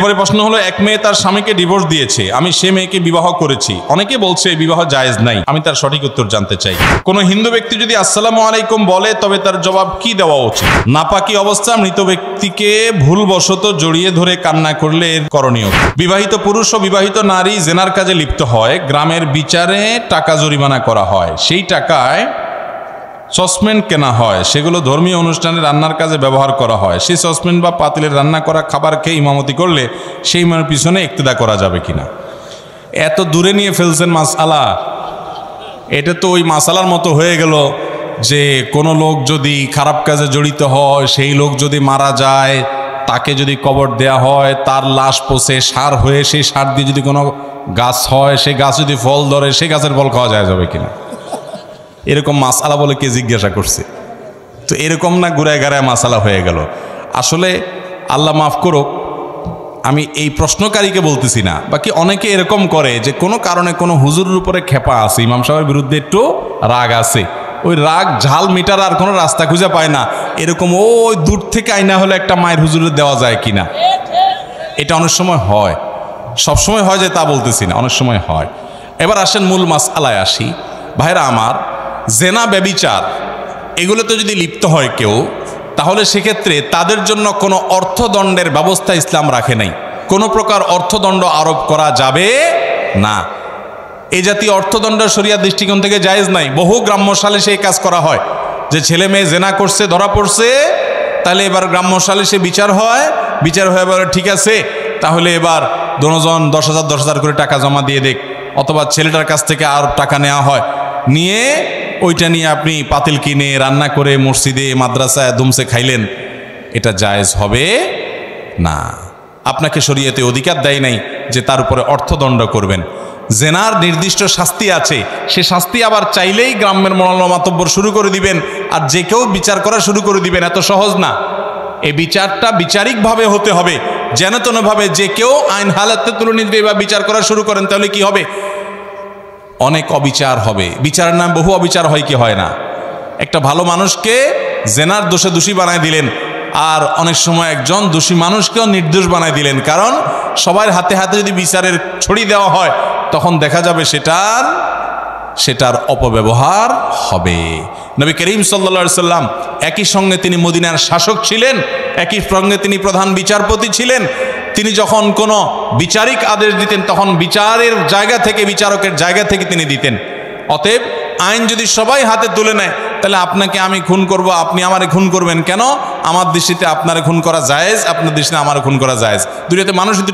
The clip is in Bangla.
এবারে প্রশ্ন হলো, এক মেয়ে তার স্বামীকে ডিভোর্স দিয়েছে, আমি সে মেয়েকে বিবাহ করেছি, অনেকে বলছে বিবাহ জায়েজ নাই, আমি তার সঠিক উত্তর জানতে চাই। কোন হিন্দু ব্যক্তি যদি আসসালামু আলাইকুম বলে তবে তার জবাব কি দেওয়া উচিত? নাপাকি অবস্থা মৃত ব্যক্তিকে ভুলবশত জড়িয়ে ধরে কান্না করলে এর করণীয়? বিবাহিত পুরুষ ও বিবাহিত নারী জেনার কাজে লিপ্ত হয়, গ্রামের বিচারে টাকা জরিমানা করা হয়, সেই টাকায় সসপ্যান কেনা হয়, সেগুলো ধর্মীয় অনুষ্ঠানে রান্নার কাজে ব্যবহার করা হয়, সেই সসপ্যান বা পাতিলের রান্না করা খাবার খেয়ে ইমামতি করলে সেই ইমামের পিছনে ইক্তেদা করা যাবে কিনা? এত দূরে নিয়ে ফেলছেন মাসআলা। এটা তো ওই মাসআলার মতো হয়ে গেল যে কোনো লোক যদি খারাপ কাজে জড়িত হয়, সেই লোক যদি মারা যায়, তাকে যদি কবর দেয়া হয়, তার লাশ পচে সার হয়ে সেই সার দিয়ে যদি কোনো গাছ হয়, সেই গাছ যদি ফল ধরে, সেই গাছের ফল খাওয়া যাবে কিনা? এরকম মাসআলা বলে কে জিজ্ঞাসা করছে? তো এরকম না ঘুরায় গাড়ায় মাসআলা হয়ে গেল। আসলে আল্লাহ মাফ করুক, আমি এই প্রশ্নকারীকে বলতেছি না, বাকি অনেকে এরকম করে যে কোনো কারণে কোনো হুজুরের উপরে খেপা আছে, ইমাম সাহেবের বিরুদ্ধে একটু রাগ আছে, ওই রাগ ঝাল মিটার আর কোনো রাস্তা খুঁজে পায় না, এরকম ওই দূর থেকে আইনা হলে একটা মায়ের হুজুরে দেওয়া যায় কিনা। এটা অনেক সময় হয়, সব সময় হয় যে তা বলতেছি না, অনেক সময় হয়। এবার আসেন মূল মাসআলায় আসি। ভাইরা আমার, জেনা ব্যভিচার এগুলোতে যদি লিপ্ত হয় কেউ, তাহলে সেক্ষেত্রে তাদের জন্য কোনো অর্থদণ্ডের ব্যবস্থা ইসলাম রাখে নাই। কোনো প্রকার অর্থদণ্ড আরোপ করা যাবে না। এই জাতীয় অর্থদণ্ড শরিয়ার দৃষ্টিকোণ থেকে জায়েজ নাই। বহু গ্রাম্য সালিশে এই কাজ করা হয় যে ছেলে মেয়ে জেনা করছে, ধরা পড়ছে, তাহলে এবার গ্রাম্য সালিশে বিচার হয়, বিচার হয়ে এবার ঠিক আছে, তাহলে এবার দুজন 10,000 করে টাকা জমা দিয়ে দেখ, অথবা ছেলেটার কাছ থেকে আর টাকা নেওয়া হয়, নিয়ে ওইটা নিয়ে আপনি পাতিল কিনে রান্না করে মসজিদে মাদ্রাসায় দুমসে খাইলেন, এটা জায়েজ হবে না। আপনাকে শরীয়তে অধিকার দেয় নাই যে তার উপরে অর্থদণ্ড করবেন। জেনার নির্দিষ্ট শাস্তি আছে, সে শাস্তি আবার চাইলেই গ্রামের মোলামা মাতব্বর শুরু করে দিবেন আর যে কেউ বিচার করা শুরু করে দিবেন, এত সহজ না। এই বিচারটা বিচারিকভাবে হতে হবে, যেন তেনভাবে যে কেউ আইন হালাতে তুলে নিতে বা বিচার করা শুরু করেন, তাহলে কি হবে? অনেক অবিচার হবে। বিচারের নাম বহু অবিচার হয় কি হয় না? একটা ভালো মানুষকে জেনার দোষে দোষী বানায় দিলেন, আর অনেক সময় একজন দোষী মানুষকেও নির্দোষ বানায় দিলেন, কারণ সবার হাতে হাতে যদি বিচারের ছড়ি দেওয়া হয়, তখন দেখা যাবে সেটার অপব্যবহার হবে। নবী করিম সাল্লাল্লাহু আলাইহি সাল্লাম একই সঙ্গে তিনি মদিনার শাসক ছিলেন, একই সঙ্গে তিনি প্রধান বিচারপতি ছিলেন। তিনি যখন কোনো বিচারিক আদেশ দিতেন, তখন বিচারের জায়গা থেকে, বিচারকের জায়গা থেকে তিনি দিতেন। অতএব আইন যদি সবাই হাতে তুলে নেয়, তাহলে আপনাকে আমি খুন করব, আপনি আমারে খুন করবেন কেন? আমার দৃষ্টিতে আপনারে খুন করা জায়েজ, আপনার দৃষ্টিতে আমারে খুন করা জায়েজ। দুনিয়াতে মানুষ যদি